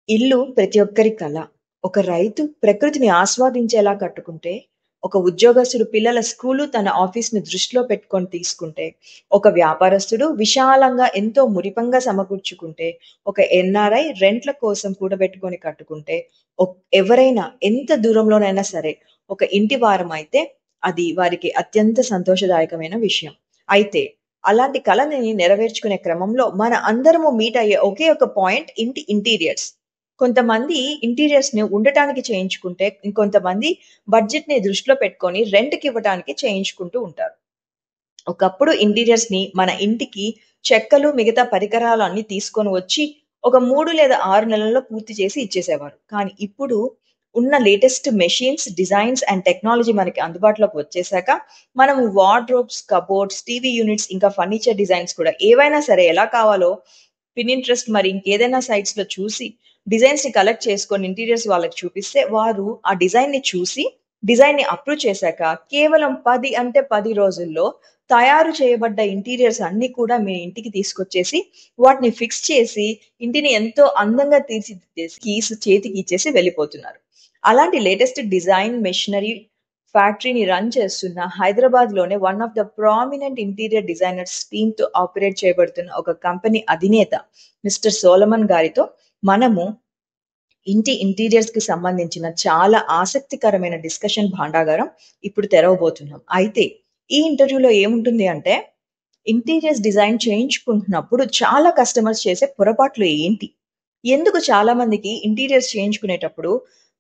ఇల్లు ప్రతి ఒక్కరి కల. ఒక రైతు ప్రకృతిని ఆస్వాదించేలా కట్టుకుంటే, ఒక ఉద్యోగస్తుడు పిల్లల స్కూలు, తన ఆఫీస్‌ని దృష్టిలో పెట్టుకొని తీసుకుంటే, ఒక వ్యాపారస్తుడు విశాలంగా ఎంతో మురిపంగా సమకూర్చుకుంటే, ఒక ఎన్ఆర్ఐ రెంట్ల కోసం కూడబెట్టుకొని కట్టుకుంటే, ఎవరైనా ఎంత దూరంలోనైనా సరే, ఒక ఇంటి వారమైతే అది వారికి అత్యంత సంతోషదాయకమైన విషయం. అయితే అలాంటి కలని నెరవేర్చుకునే క్రమంలో మన అందరము మీట్ అయ్యే ఒకే ఒక పాయింట్ ఇంటి ఇంటీరియర్స్. కొంతమంది ఇంటీరియర్స్‌ని ఉండటానికి చేయించుకుంటే, ఇంకొంతమంది బడ్జెట్‌ని దృష్టిలో పెట్టుకొని రెంట్‌కి ఇవ్వటానికి చేయించుకుంటూ ఉంటారు. ఒకప్పుడు ఇంటీరియర్స్‌ని మన ఇంటికి చెక్కలు, మిగతా పరికరాలు అన్నీ తీసుకొని వచ్చి, ఒక 3 లేదా 6 నెలల్లో పూర్తి చేసి ఇచ్చేసేవారు. కానీ ఇప్పుడు ఉన్న latest machines, designs and technology మనకి అందుబాటులోకి వచ్చేసాక, మనము వార్డ్‌రోబ్స్, కబోర్డ్స్, టీవీ యూనిట్స్ ఇంకా ఫర్నిచర్ డిజైన్స్ కూడా ఏవైనా సరే ఎలా కావాలో పినింట్రెస్ట్ మరి ఇంకేదైనా సైట్స్‌లో చూసి, డిజైన్స్‌ని కలెక్ట్ చేసుకొని ఇంటీరియర్స్ వాళ్ళకి చూపిస్తే, వారు ఆ డిజైన్‌ని చూసి, డిజైన్‌ని అప్రూవ్ చేశాక, కేవలం 10 అంటే 10 రోజుల్లో తయారు చేయబడ్డ ఇంటీరియర్స్ అన్నీ కూడా మీ ఇంటికి తీసుకొచ్చేసి, వాటిని ఫిక్స్ చేసి, ఇంటిని ఎంతో అందంగా తీర్చిదిద్దేసి, కీస్ చేతికి ఇచ్చేసి వెళ్ళిపోతున్నారు. అలాంటి లేటెస్ట్ డిజైన్ మెషినరీ ఫ్యాక్టరీని రన్ చేస్తున్న హైదరాబాద్‌లోనే one of the prominent interior designers టీమ్‌తో ఆపరేట్ చేయబడుతున్న ఒక కంపెనీ అధినేత మిస్టర్ సోలమన్ గారితో మనము ఇంటి ఇంటీరియర్స్‌కి సంబంధించిన చాలా ఆసక్తికరమైన డిస్కషన్ భాండాగారం ఇప్పుడు తెరవబోతున్నాం. అయితే ఈ ఇంటర్వ్యూలో ఏముంటుంది అంటే, ఇంటీరియర్స్ డిజైన్ చేయించుకుంటున్నప్పుడు చాలా కస్టమర్స్ చేసే పొరపాట్లు ఏంటి? ఎందుకు చాలా మందికి ఇంటీరియర్స్ చేయించుకునేటప్పుడు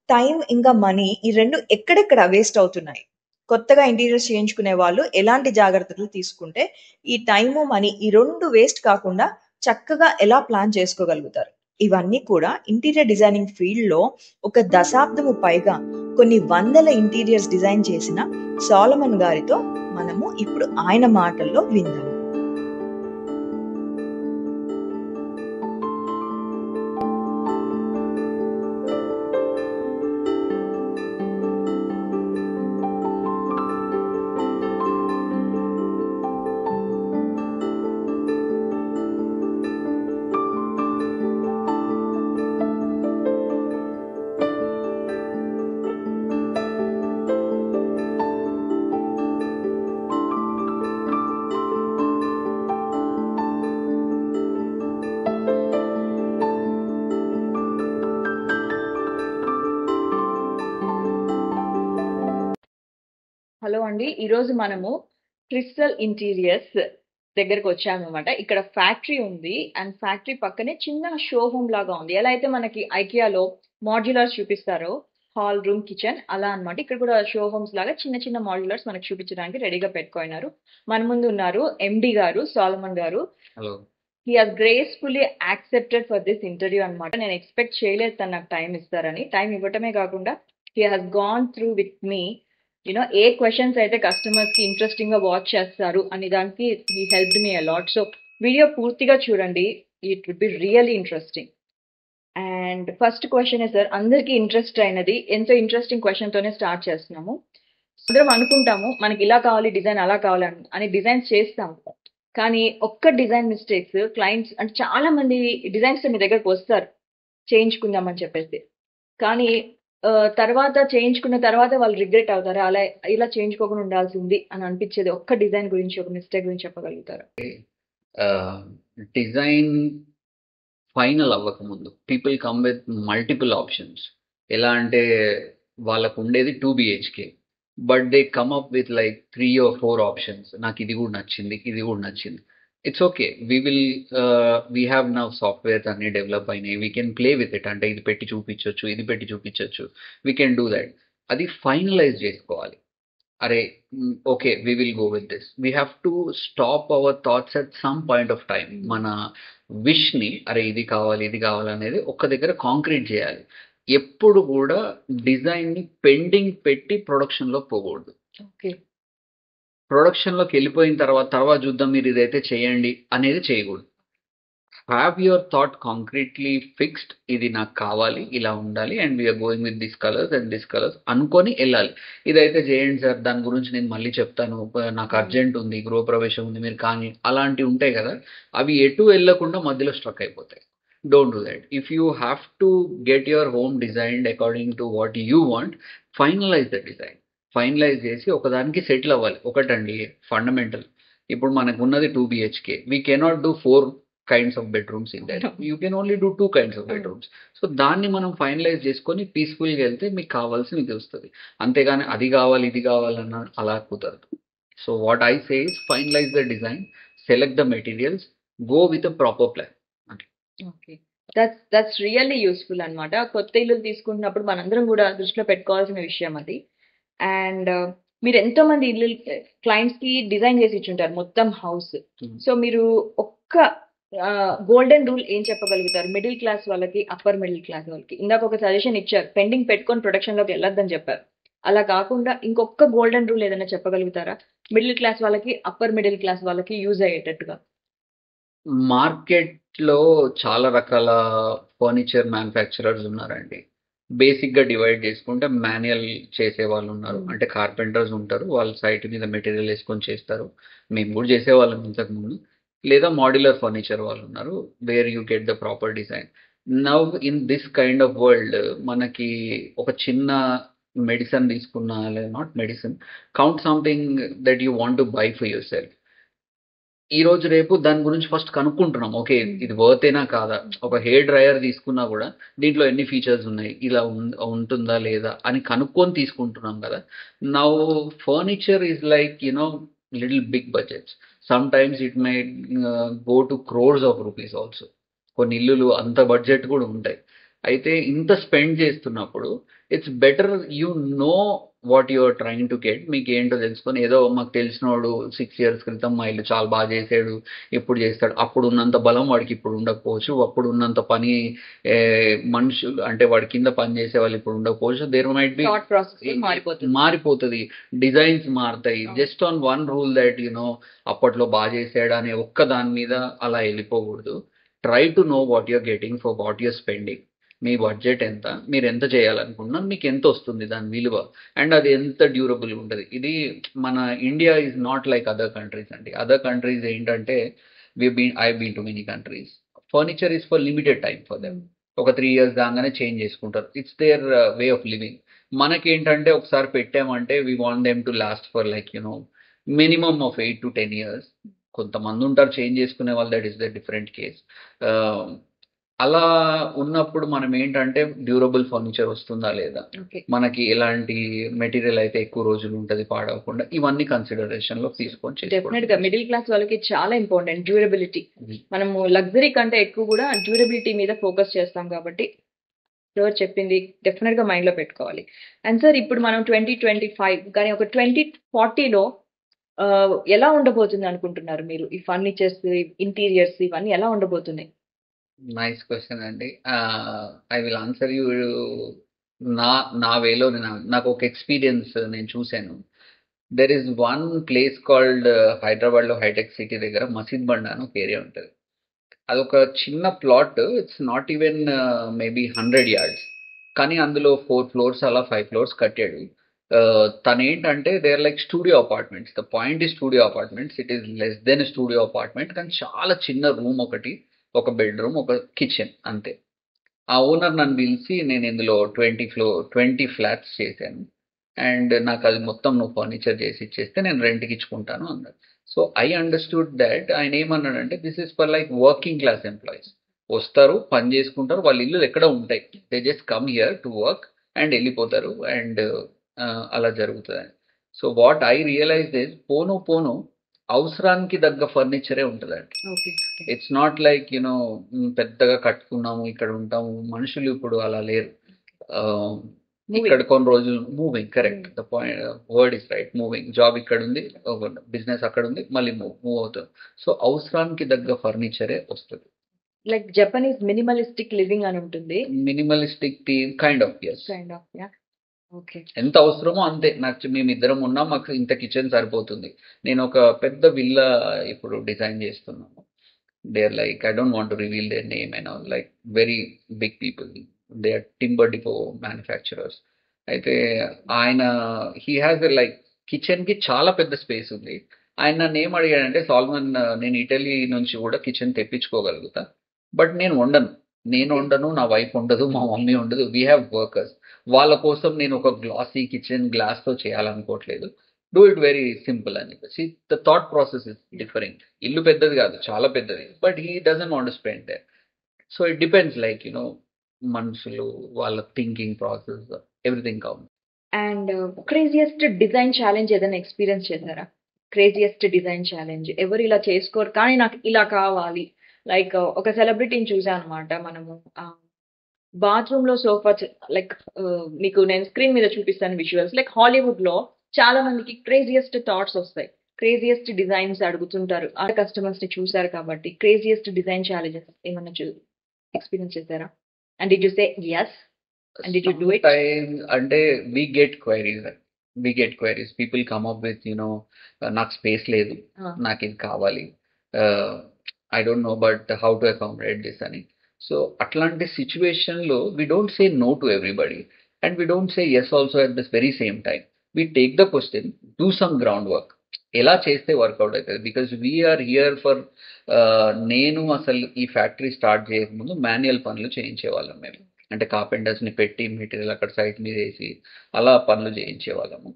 టైం ఇంకా మనీ ఈ 2 ఎక్కడెక్కడ వేస్ట్ అవుతున్నాయి? కొత్తగా ఇంటీరియర్స్ చేయించుకునే వాళ్ళు ఎలాంటి జాగ్రత్తలు తీసుకుంటే ఈ టైము, మనీ ఈ 2 వేస్ట్ కాకుండా చక్కగా ఎలా ప్లాన్ చేసుకోగలుగుతారు? ఇవన్నీ కూడా ఇంటీరియర్ డిజైనింగ్ ఫీల్డ్‌లో ఒక దశాబ్దము పైగా కొన్ని వందల ఇంటీరియర్స్ డిజైన్ చేసిన సోలమన్ గారితో మనము ఇప్పుడు ఆయన మాటల్లో విందాం. హలో అండి. ఈరోజు మనము క్రిస్టల్ ఇంటీరియర్స్ దగ్గరకొచ్చామనమాట. ఇక్కడ ఫ్యాక్టరీ ఉంది. అండ్ ఫ్యాక్టరీ పక్కనే చిన్న షో హోమ్ లాగా ఉంది. ఎలా అయితే మనకి ఐకియాలో మాడ్యులర్స్ చూపిస్తారో హాల్, రూమ్, కిచెన్ అలా అన్నమాట. ఇక్కడ కూడా షో హోమ్స్ లాగా చిన్న చిన్న మాడ్యులర్స్ మనకు చూపించడానికి రెడీగా పెట్టుకొయినారు. మన ముందు ఉన్నారు ఎండీ గారు, సోలమన్ గారు. Hello. He has gracefully accepted for this interview అన్నమాట. నేను ఎక్స్‌పెక్ట్ చేయలేదు తను నాకు టైమ్ ఇస్తారని. టైమ్ ఇవ్వటమే కాకుండా he has gone through with me a questions అయితే కస్టమర్స్‌కి ఇంట్రెస్టింగ్‌గా వాచ్ చేస్తారు అనే దానికి he helped me a lot. So video పూర్తిగా చూడండి. It will be really interesting. And first క్వెషనే సార్, అందరికీ ఇంట్రెస్ట్ అయినది ఎంతో ఇంట్రెస్టింగ్ క్వెషన్‌తోనే స్టార్ట్ చేస్తున్నాము. అందరం అనుకుంటాము మనకి ఇలా కావాలి డిజైన్, అలా కావాలి అని డిజైన్స్ చేస్తాము. కానీ ఒక్క డిజైన్ మిస్టేక్స్ క్లయింట్స్ అంటే చాలా మంది డిజైన్స్‌తో మీ దగ్గరకు వస్తారు చేయించుకుందాం అని చెప్పేసి. కానీ తర్వాత చేయించుకున్న తర్వాత వాళ్ళు రిగ్రెట్ అవుతారు. అలా ఇలా చేయించుకోకుండా ఉండాల్సింది అని అనిపించేది ఒక్క డిజైన్ గురించి, ఒక మిస్టేక్ గురించి చెప్పగలుగుతారా? డిజైన్ ఫైనల్ అవ్వకముందు people come with multiple options. ఎలా అంటే వాళ్ళకు ఉండేది 2 BHK. But they come up with like 3 or 4 options. నాకు ఇది కూడా నచ్చింది, ఇది కూడా నచ్చింది. It's okay. We have now softwares అన్నీ డెవలప్ అయినాయి. We can play with it. అంటే ఇది పెట్టి చూపించొచ్చు, ఇది పెట్టి చూపించొచ్చు. We can do that. అది ఫైనలైజ్ చేసుకోవాలి. అరే okay, we will go with this. We have to stop our thoughts at some point of time. మన విష్ని అరే ఇది కావాలి, ఇది కావాలనేది ఒక్క దగ్గర కాంక్రీట్ చేయాలి. ఎప్పుడు కూడా డిజైన్ని పెండింగ్ పెట్టి ప్రొడక్షన్లో పోకూడదు. ఓకే. ప్రొడక్షన్లోకి వెళ్ళిపోయిన తర్వాత చూద్దాం మీరు ఇదైతే చేయండి అనేది చేయకూడదు. Have your thought concretely fixed. ఇది నాకు కావాలి, ఇలా ఉండాలి, and we're going with this colours and this colours అనుకొని వెళ్ళాలి. ఇదైతే చేయండి సార్, దాని గురించి నేను మళ్ళీ చెప్తాను, నాకు అర్జెంట్ ఉంది, గృహప్రవేశం ఉంది, మీరు కానీ అలాంటివి ఉంటాయి కదా, అవి ఎటు వెళ్ళకుండా మధ్యలో స్ట్రక్ అయిపోతాయి. Don't do that. If you have to get your home designed according to what you want, finalize the design. Finalise చేసి ఒకదానికి సెటిల్ అవ్వాలి. ఒకటండి ఫండమెంటల్. ఇప్పుడు మనకున్నది 2 BHK. We cannot do 4 kinds of bedrooms in that. You can only do 2 kinds of bedrooms. So దాన్ని మనం finalise చేసుకొని పీస్ఫుల్గా వెళ్తే మీకు కావాల్సి మీకు వస్తుంది. అంతేగాని అది కావాలి ఇది కావాలన్న అలా కుదరదు. So what I say is finalise the design, select the materials, go with a proper plan. Okay. That's really useful అన్నమాట. కొత్త ఇల్లు తీసుకుంటున్నప్పుడు మనందరం కూడా దృష్టిలో పెట్టుకోవాల్సిన విషయం అది. అండ్ మీరు ఎంతో మంది ఇల్లు క్లయింట్స్ కి డిజైన్ చేసి ఇచ్చుంటారు మొత్తం హౌస్. సో మీరు ఒక్క గోల్డెన్ రూల్ ఏం చెప్పగలుగుతారు మిడిల్ క్లాస్ వాళ్ళకి, అప్పర్ మిడిల్ క్లాస్ వాళ్ళకి? ఇందాక ఒక సజెషన్ ఇచ్చారు, పెండింగ్ పెట్టుకొని ప్రొడక్షన్ లోకి వెళ్ళొద్దని చెప్పారు. అలా కాకుండా ఇంకొక గోల్డెన్ రూల్ ఏదైనా చెప్పగలుగుతారా మిడిల్ క్లాస్ వాళ్ళకి, అప్పర్ మిడిల్ క్లాస్ వాళ్ళకి యూజ్ అయ్యేటట్టుగా? మార్కెట్లో చాలా రకాల ఫర్నిచర్ మ్యానుఫ్యాక్చరర్స్ ఉన్నారండి. బేసిక్గా డివైడ్ చేసుకుంటే మాన్యువల్ చేసే వాళ్ళు ఉన్నారు, అంటే కార్పెంటర్స్ ఉంటారు, వాళ్ళ సైట్ మీద మెటీరియల్ వేసుకొని చేస్తారు. మేము కూడా చేసేవాళ్ళం ఇంతకుముందు. లేదా మాడ్యులర్ ఫర్నిచర్ వాళ్ళు ఉన్నారు, where you get the proper design. Now in this kind of world మనకి ఒక చిన్న మెడిసిన్ తీసుకున్నా, లేదా not medicine, count something that you want to buy for your self. ఈ రోజు రేపు దాని గురించి ఫస్ట్ కనుక్కుంటున్నాం. ఓకే, ఇది వర్తేనా కాదా? ఒక హెయిర్ డ్రైయర్ తీసుకున్నా కూడా దీంట్లో ఎన్ని ఫీచర్స్ ఉన్నాయి, ఇలా ఉంటుందా లేదా అని కనుక్కొని తీసుకుంటున్నాం కదా. Now furniture is like little big budgets. Sometimes it may go to crores of rupees also. కొన్ని ఇల్లులు అంత బడ్జెట్ కూడా ఉంటాయి. అయితే ఇంత స్పెండ్ చేస్తున్నప్పుడు it's better you know what your trying to get. మీకు ఏంటో తెలుసుకొని, ఏదో మాకు తెలిసినోడు 6 years క్రితం మా ఇల్లు చాలా బాగా చేసాడు, ఇప్పుడు చేస్తాడు, అప్పుడు ఉన్నంత బలం వాడికి ఇప్పుడు ఉండకపోవచ్చు, అప్పుడు ఉన్నంత పని మనుషులు అంటే వాడి కింద పని చేసే వాళ్ళు ఇప్పుడు ఉండకపోవచ్చు. దేర్ మైట్ బి మారిపోతుంది, డిజైన్స్ మారుతాయి. Just on one rule that అప్పట్లో బాగా చేసాడు అనే ఒక్క దాని మీద అలా వెళ్ళిపోకూడదు. Try to know what you're getting for what you're spending. మీ బడ్జెట్ ఎంత, మీరు ఎంత చేయాలనుకుంటున్నారు, మీకు ఎంత వస్తుంది దాని విలువ, అండ్ అది ఎంత డ్యూరబుల్ ఉంటుంది. ఇది మన India is not like other countries అండి. అదర్ కంట్రీస్ ఏంటంటే I been to many countries, furniture is for limited time for them. ఒక 3 years దాగానే చేంజ్ చేసుకుంటారు. It's their way of living. మనకేంటంటే ఒకసారి పెట్టామంటే we want them to last for like minimum of 8 to 10 years. కొంతమంది ఉంటారు change చేసుకునే వాళ్ళు, that is the different case. అలా ఉన్నప్పుడు మనం ఏంటంటే డ్యూరబుల్ ఫర్నిచర్ వస్తుందా లేదా, మనకి ఎలాంటి మెటీరియల్ అయితే ఎక్కువ రోజులు ఉంటుంది పాడవకుండా, ఇవన్నీ కన్సిడరేషన్ లో తీసుకొని డెఫినెట్ గా మిడిల్ క్లాస్ వాళ్ళకి చాలా ఇంపార్టెంట్ డ్యూరబిలిటీ. మనము లగ్జరీ కంటే ఎక్కువ కూడా డ్యూరబిలిటీ మీద ఫోకస్ చేస్తాం కాబట్టి ఎవరు చెప్పింది డెఫినెట్ గా మైండ్ లో పెట్టుకోవాలి. అండ్ సార్, ఇప్పుడు మనం 2025 కానీ ఒక 2040లో ఎలా ఉండబోతుంది అనుకుంటున్నారు మీరు? ఈ ఫర్నిచర్స్, ఇంటీరియర్స్ ఇవన్నీ ఎలా ఉండబోతున్నాయి? నైస్ క్వశ్చన్ అండి. ఐ విల్ ఆన్సర్ యూ నా వేలో. నాకు ఒక ఎక్స్పీరియన్స్ నేను చూశాను. There is one place called హైదరాబాద్లో హైటెక్ సిటీ దగ్గర మసీద్ బండ అని ఒక ఏరియా ఉంటుంది. అదొక చిన్న plot. It's not even maybe 100 yards, కానీ అందులో 4 floors అలా 5 floors కట్టాడు. తను ఏంటంటే they are like studio apartments. The point ఈ studio apartments, it is less than studio apartment, కానీ చాలా చిన్న రూమ్ ఒకటి, ఒక బెడ్రూమ్, ఒక కిచెన్, అంతే. ఆ ఓనర్ నన్ను పిలిచి, నేను ఇందులో 20 flats చేశాను, అండ్ నాకు అది మొత్తం నువ్వు ఫర్నిచర్ చేసి ఇచ్చేస్తే నేను రెంట్కి ఇచ్చుకుంటాను అన్నాడు. సో ఐ అండర్స్టూడ్ దాట్ ఆయన ఏమన్నాడంటే this is for like working class employees. వస్తారు, పని చేసుకుంటారు, వాళ్ళ ఇల్లు ఎక్కడ ఉంటాయి, they just come here to work and వెళ్ళిపోతారు, అండ్ అలా జరుగుతుంది. So what I realise is, పోను అవసరానికి తగ్గ ఫర్నిచరే ఉంటుందండి. ఇట్స్ నాట్ లైక్ పెద్దగా కట్టుకున్నాము ఇక్కడ ఉంటాము. మనుషులు ఇప్పుడు అలా లేరు. ఇక్కడ కొన్ని రోజులు moving, correct, the point, word is right, moving. Job ఇక్కడ ఉంది, బిజినెస్ అక్కడ ఉంది, మళ్ళీ మూవ్ అవుతుంది. సో అవసరానికి తగ్గ ఫర్నిచరే వస్తుంది. లైక్ జపనీస్ మినిమలిస్టిక్ లివింగ్ అని ఉంటుంది. Minimalistic kind of, yes. ఎంత అవసరమో అంతే. నాకు మేమిద్దరం ఉన్నాం, మాకు ఇంత కిచెన్ సరిపోతుంది. నేను ఒక పెద్ద విల్లా ఇప్పుడు డిజైన్ చేస్తున్నాను. They are like, I don't want to reveal their name and all, like very big people. They are timber depot manufacturers. అయితే ఆయన హీ హ్యాస్ లైక్ కిచెన్కి చాలా పెద్ద స్పేస్ ఉంది. ఆయన నన్ను ఏం అడిగాడంటే, సాల్మన్, నేను ఇటలీ నుంచి కూడా కిచెన్ తెప్పించుకోగలుగుతా, బట్ నేను వండను. నేను ఓకే. ఉండను, నా వైఫ్ ఉండదు, మా మమ్మీ ఉండదు. We have workers. వాళ్ళ కోసం నేను ఒక గ్లాసీ కిచెన్ గ్లాస్‌తో చేయాలనుకోవట్లేదు. డూ ఇట్ వెరీ సింపుల్ అని చెప్పేసి. The thought process is different. ఇల్లు పెద్దది కాదు, చాలా పెద్దది. But he doesn't want to spend there. So it depends like మనుషులు, వాళ్ళ thinking process, everything counts. And craziest design challenge ఏదైనా ఎక్స్‌పీరియన్స్ చేసారా? Craziest design challenge. ఎవరు ఇలా చేసుకోరు కానీ నాకు ఇలా కావాలి. లైక్ ఒక సెలబ్రిటీని చూసా అనమాట మనము. బాత్రూమ్‌లో సోఫా లైక్ మీకు నేను స్క్రీన్ మీద చూపిస్తాను విజువల్స్. లైక్ హాలీవుడ్‌లో చాలా మందికి క్రేజియస్ట్ థాట్స్ ఒస్తాయి. క్రేజియస్ట్ డిజైన్స్ అడుగుతుంటారు. ఆ కస్టమర్స్‌ని చూసారు కాబట్టి క్రేజియస్ట్ డిజైన్ ఛాలెంజెస్ ఏమన్నా ఎక్స్‌పీరియన్స్ చేసారా? And did you say yes? And did you do it? Sometimes అంటే we get queries. We get queries. People come up with, నాకు స్పేస్ లేదు. ఆ! నాకిది కావాలి. I don't know but how to accommodate this అని. So అట్లాంటి సిట్యుయేషన్‌లో we don't say no to everybody. And we don't say yes also at this very same time. We take the question, do some ground work. ఎలా చేస్తే work out అయితది? Because we are here for నేను అసలు ఈ factory start చేయకముందు Manuel పనులు చేయించేవాళ్ళం మేము. అంటే కార్పెంటర్స్‌ని పెట్టి మెటీరియల్ అక్కడ సైట్ మీద ఏసి అలా పనులు చేయించేవాళ్ళము.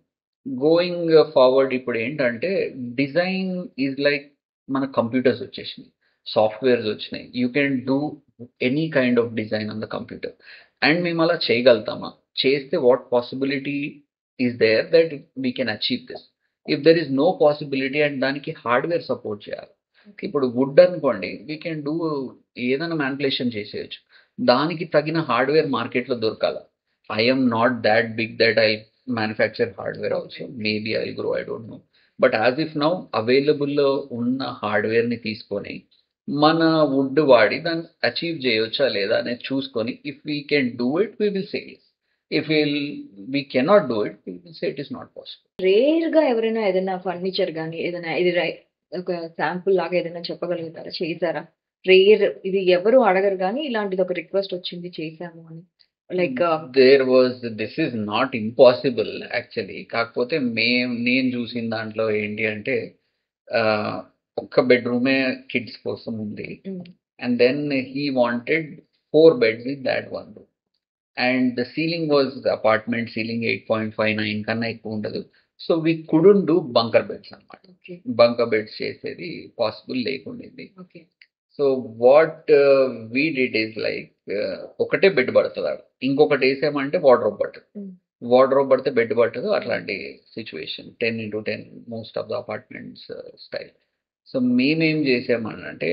గోయింగ్ ఫార్వర్డ్ ఇప్పుడేంటంటే డిజైన్ ఈజ్ లైక్ మన కంప్యూటర్స్ వచ్చేసినాయి. సాఫ్ట్‌వేర్స్ వచ్చినాయి. You can do any kind of design on the computer. And మేము అలా చేయగలుగుతామా? చేస్తే what possibility is there that we can achieve this? If there is no possibility and దానికి hardware support చేయాలి. ఇప్పుడు వుడ్ అనుకోండి, వీ కెన్ డూ ఏదైనా manipulation చేసేయొచ్చు. దానికి తగిన హార్డ్‌వేర్ మార్కెట్‌లో దొరకాల. I am not thought big that I manufacture hardware also. Maybe I will grow, I don't know. But as if now అవైలబుల్‌లో ఉన్న హార్డ్‌వేర్‌ని తీసుకొని, మన వుడ్ వాడి దాన్ని అచీవ్ చేయొచ్చా లేదా అనేది చూసుకొని, if we can do it we will say yes. If we cannot do it, we will say it is not possible. రేర్‌గా ఎవరైనా ఏదైనా ఫర్నిచర్ గాని, ఏదైనా ఇది ఒక శాంపుల్ లాగా ఏదైనా చెప్పగలుగుతారా? చేసారా? ఇది ఎవరు అడగరు గానీ, ఇలాంటిది ఒక రిక్వెస్ట్ వచ్చింది చేసాము అని. Like this is not impossible actually. కాకపోతే నేను చూసిన దాంట్లో ఏంటి అంటే, ఒక్క బెడ్రూమే కిడ్స్ కోసం ఉంది. And then he wanted 4 beds in that one room. And the ceiling was apartment ceiling 8.59 కన్నా ఎక్కువ ఉండదు. So we couldn't do bunker beds అనమాట. ఓకే. బంకర్ బెడ్స్ చేసేది పాసిబుల్ లేకుండింది. Okay. So what we did is like, ఒకటే bed పడుతుంది ఆడ. ఇంకొకటి వేసామంటే వార్డ్రోబ్ పట్టదు. వార్డ్రోబ్ పడితే బెడ్ పట్టదు. అట్లాంటి situation 10x10 most of the apartments style. So మేమేం చేసామనంటే,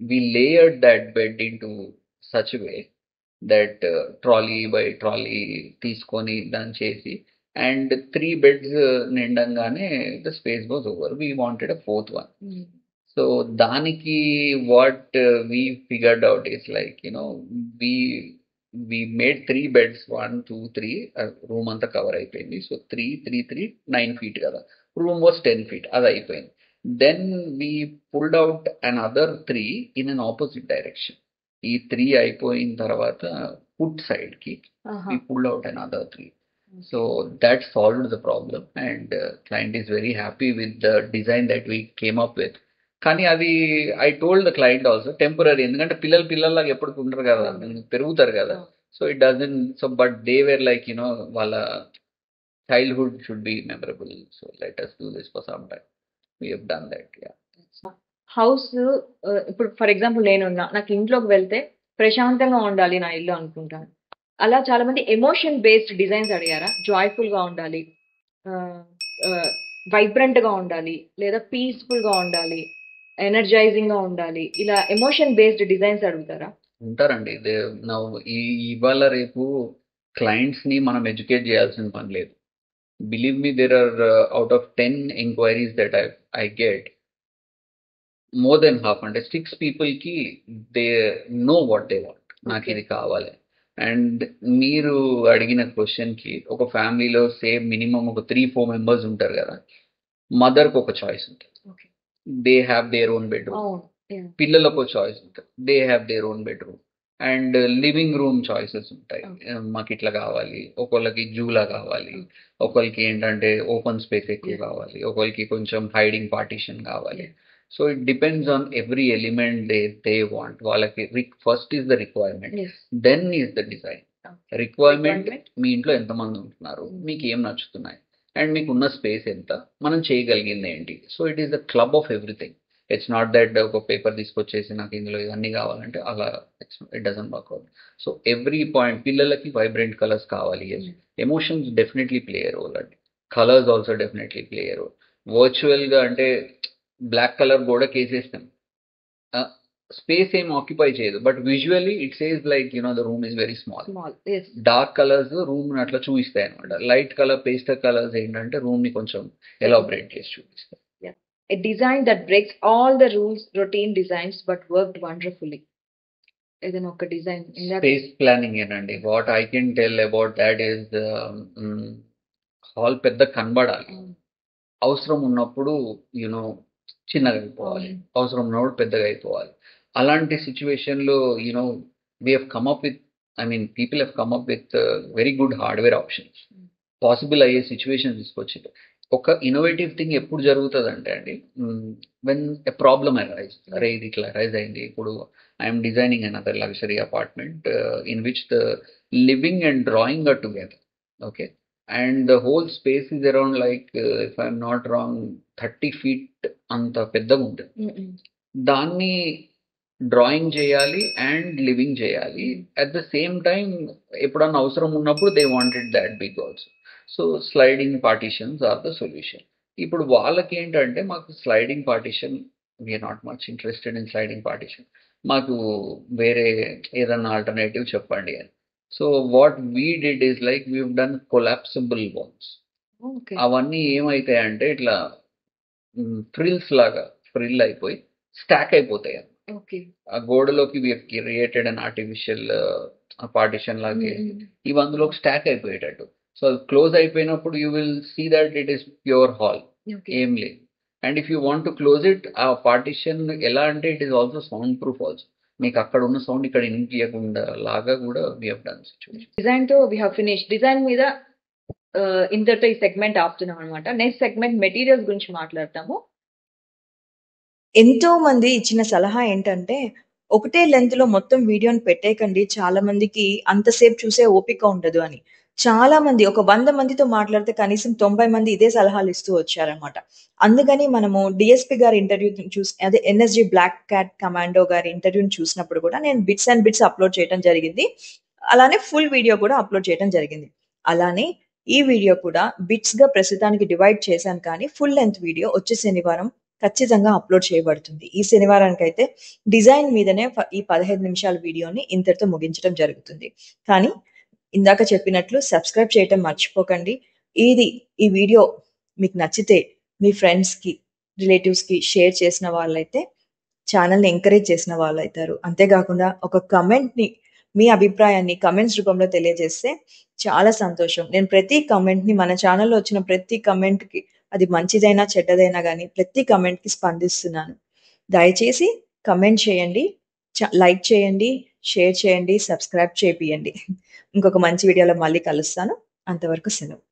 we layered that bed into such way that trolley by trolley తీసుకొని దాన్ని చేసి, అండ్ 3 బెడ్స్ నిండంగానే the space was over. We wanted a 4th one. So దానికి what we figured out is like, we we made 3 beds, 1, 2, 3. Room అంతా cover అయిపోయింది. So 3, 3, 3 9 feet కదా. Room was 10 feet. అది అయిపోయింది. Then we pulled out another 3 in an opposite direction. ఈ 3 అయిపోయిన తర్వాత foot సైడ్కి we pulled out another 3. So that solved the problem, and client is very happy with the design that we came up with. కానీ అది I told the client also temporary. ఎందుకంటే పిల్లల్లాగా ఎప్పటికి ఉండరు కదా, పెరుగుతారు కదా. So it doesn't. So but they were like, వాళ్ళ childhood should be memorable. So let us do this for some time. We have done that, yeah. House ఇప్పుడు for example నేనున్నా. నాకు ఇంట్లోకి వెళ్తే ప్రశాంతంగా ఉండాలి నా ఇల్లు అనుకుంటాను. అలా చాలా మంది ఎమోషన్ బేస్డ్ డిజైన్స్ అడిగారా? జాయ్‌ఫుల్‌గా ఉండాలి. ఆహ్, ఆహ్, వైబ్రెంట్‌గా ఉండాలి. లేదా పీస్‌ఫుల్‌గా ఉండాలి. ఎనర్జైజింగ్‌గా ఉండాలి. ఇలా ఎమోషన్ బేస్డ్ డిజైన్స్ అడుగుతారా? ఉంటారండి. నౌ ఇవాళ రేపు క్లయింట్స్‌ని మనం ఎడ్యుకేట్ చేయాల్సిన పని లేదు. Believe me, there are out of 10 enquiries that I get, more than half అంటే 6 పీపుల్‌కి they know what they want. నాకిది కావాలి. అండ్ మీరు అడిగిన క్వెషన్‌కి, ఒక ఫ్యామిలీలో సేమ్ మినిమమ్ ఒక 3, 4 మెంబర్స్ ఉంటారు కదా. మదర్‌కి ఒక చాయిస్ ఉంటుంది. Okay. They have their own bedroom. అవును. యాహ్! పిల్లలకు ఒక చాయిస్ ఉంటుంది. They have their own bedroom. And living room choices ఉంటాయి. మాకిట్లా కావాలి, ఒకళ్ళకి జూలా కావాలి, ఒకళ్ళకి ఏంటంటే ఓపెన్ స్పేస్ ఎక్కువ కావాలి, ఒకళ్ళకి కొంచెం హైడింగ్ పార్టిషన్ కావాలి. So it depends on every element they want. వాళ్ళకి first is the requirement, Yes. Then is the design. Okay. Requirement Requirement. మీ ఇంట్లో ఎంతమంది ఉంటున్నారు, మీకు ఏం నచ్చుతున్నాయి, అండ్ మీకు ఉన్న స్పేస్ ఎంత, మనం చేయగలిగింది ఏంటి. So it is the club of everything. It's not that ఒక పేపర్ తీసుకొచ్చేసి నాకు ఇందులో ఇవన్నీ కావాలంటే అలా it doesn't work out. So every point, పిల్లలకి వైబ్రెంట్ కలర్స్ కావాలి, ఎమోషన్స్ డెఫినెట్లీ ప్లే ఏ రోల్ అండి. కలర్స్ ఆల్సో డెఫినెట్లీ ప్లే ఏ రోల్. వర్చువల్గా అంటే బ్లాక్ కలర్ గోడకి వేసేస్తాం, స్పేస్ ఏం ఆక్యుపై చేయదు, but visually it says like the room is very small. Small. Yes. Dark colours room అట్లా చూపిస్తాయి అనమాట. లైట్ కలర్ పేస్టల్ కలర్స్ ఏంటంటే రూమ్ ని కొంచెం ఎలాబరేట్ చేసి చూపిస్తాయి. A design that breaks all the rules, routine designs, but worked wonderfully. ఏదైనా ఒక డిజైన్ స్పేస్ ప్లానింగ్ ఏనండి. What I can tell about that is hall పెద్ద కనబడాలి, అవసరం ఉన్నప్పుడు చిన్నగా అయిపోవాలి, అవసరం ఉన్నప్పుడు పెద్దగా అయిపోవాలి. అలాంటి సిచ్యువేషన్లో we have come up with, people have come up with very good hardware options. Possible అయ్యే సిచ్యువేషన్ తీసుకొచ్చి ఒక ఇన్నోవేటివ్ థింగ్ ఎప్పుడు జరుగుతుంది అంటే అండి, వెన్ ఎ ప్రాబ్లమ్ అరైజ్, అరే ఇది ఇట్లా అరైజ్ అయింది, ఇప్పుడు I'm designing another luxury apartment in which the living and drawing are together. Okay, and the whole space is around like if I'm not wrong 30 feet అంత పెద్దగా ఉంటుంది. దాన్ని drawing చేయాలి అండ్ లివింగ్ చేయాలి అట్ ద సేమ్ టైం. ఎప్పుడన్నా అవసరం ఉన్నప్పుడు they wanted that big also. So sliding partitions are the solution. ఇప్పుడు వాళ్ళకి ఏంటంటే, మాకు sliding partition, we're not much interested in sliding partition, మాకు వేరే ఏదన్నా ఆల్టర్నేటివ్ చెప్పండి అని. So what we did is like we done collapsible walls. అవన్నీ ఏమైతాయంటే ఇట్లా ఫ్రిల్స్ లాగా ఫ్రిల్ అయిపోయి స్టాక్ అయిపోతాయి. ఆ గోడలోకి we created an artificial partition లాగా ఇవి అందులోకి స్టాక్ అయిపోయేటట్టు. సో అది క్లోజ్ అయిపోయినప్పుడు you will see that it is pure hall, ఏం లేదు. And if you want to close it, ఆ పార్టిషన్ ఎలా అంటే it is also soundproof also. మీకు అక్కడ ఉన్న సౌండ్ ఇక్కడ వినిపించకుండా లాగా కూడా we have done situation. Design తో వీ హావ్ ఫినిష్. డిజైన్ మీద ఇంతటితో ఈ సెగ్మెంట్ ఆపుతున్నాం అనమాట. నెక్స్ట్ సెగ్మెంట్ మెటీరియల్స్ గురించి మాట్లాడతాము. ఎంతో మంది ఇచ్చిన సలహా ఏంటంటే, ఒకటే లెంత్ లో మొత్తం వీడియోని పెట్టేయకండి, చాలా మందికి అంతసేపు చూసే ఓపిక ఉండదు అని. చాలా మంది, ఒక 100 మందితో మాట్లాడితే కనీసం 90 మంది ఇదే సలహాలు ఇస్తూ వచ్చారనమాట. అందుకని మనము డిఎస్పి గారి ఇంటర్వ్యూ చూసి, అదే ఎన్ఎస్జి బ్లాక్ క్యాట్ కమాండో గారి ఇంటర్వ్యూని చూసినప్పుడు కూడా నేను బిట్స్ అండ్ బిట్స్ అప్లోడ్ చేయడం జరిగింది. అలానే ఫుల్ వీడియో కూడా అప్లోడ్ చేయడం జరిగింది. అలానే ఈ వీడియో కూడా బిట్స్ గా ప్రస్తుతానికి డివైడ్ చేశాను, కానీ ఫుల్ లెంత్ వీడియో వచ్చే శనివారం ఖచ్చితంగా అప్లోడ్ చేయబడుతుంది. ఈ శనివారానికి అయితే డిజైన్ మీదనే ఈ 15 నిమిషాల వీడియోని ఇంతటితో ముగించడం జరుగుతుంది. కానీ ఇందాక చెప్పినట్లు సబ్స్క్రైబ్ చేయటం మర్చిపోకండి. ఈ వీడియో మీకు నచ్చితే మీ ఫ్రెండ్స్కి, రిలేటివ్స్కి షేర్ చేసిన వాళ్ళైతే ఛానల్ని ఎంకరేజ్ చేసిన వాళ్ళు అవుతారు. అంతేకాకుండా ఒక కమెంట్ని, మీ అభిప్రాయాన్ని కమెంట్స్ రూపంలో తెలియజేస్తే చాలా సంతోషం. నేను ప్రతి కమెంట్ని, మన ఛానల్లో వచ్చిన ప్రతి కమెంట్కి, అది మంచిదైనా చెడ్డదైనా కానీ ప్రతి కమెంట్కి స్పందిస్తున్నాను. దయచేసి కమెంట్ చేయండి, లైక్ చేయండి, షేర్ చేయండి, సబ్స్క్రైబ్ చేపియండి. ఇంకొక మంచి వీడియోలో మళ్ళీ కలుస్తాను. అంతవరకు సెలవు.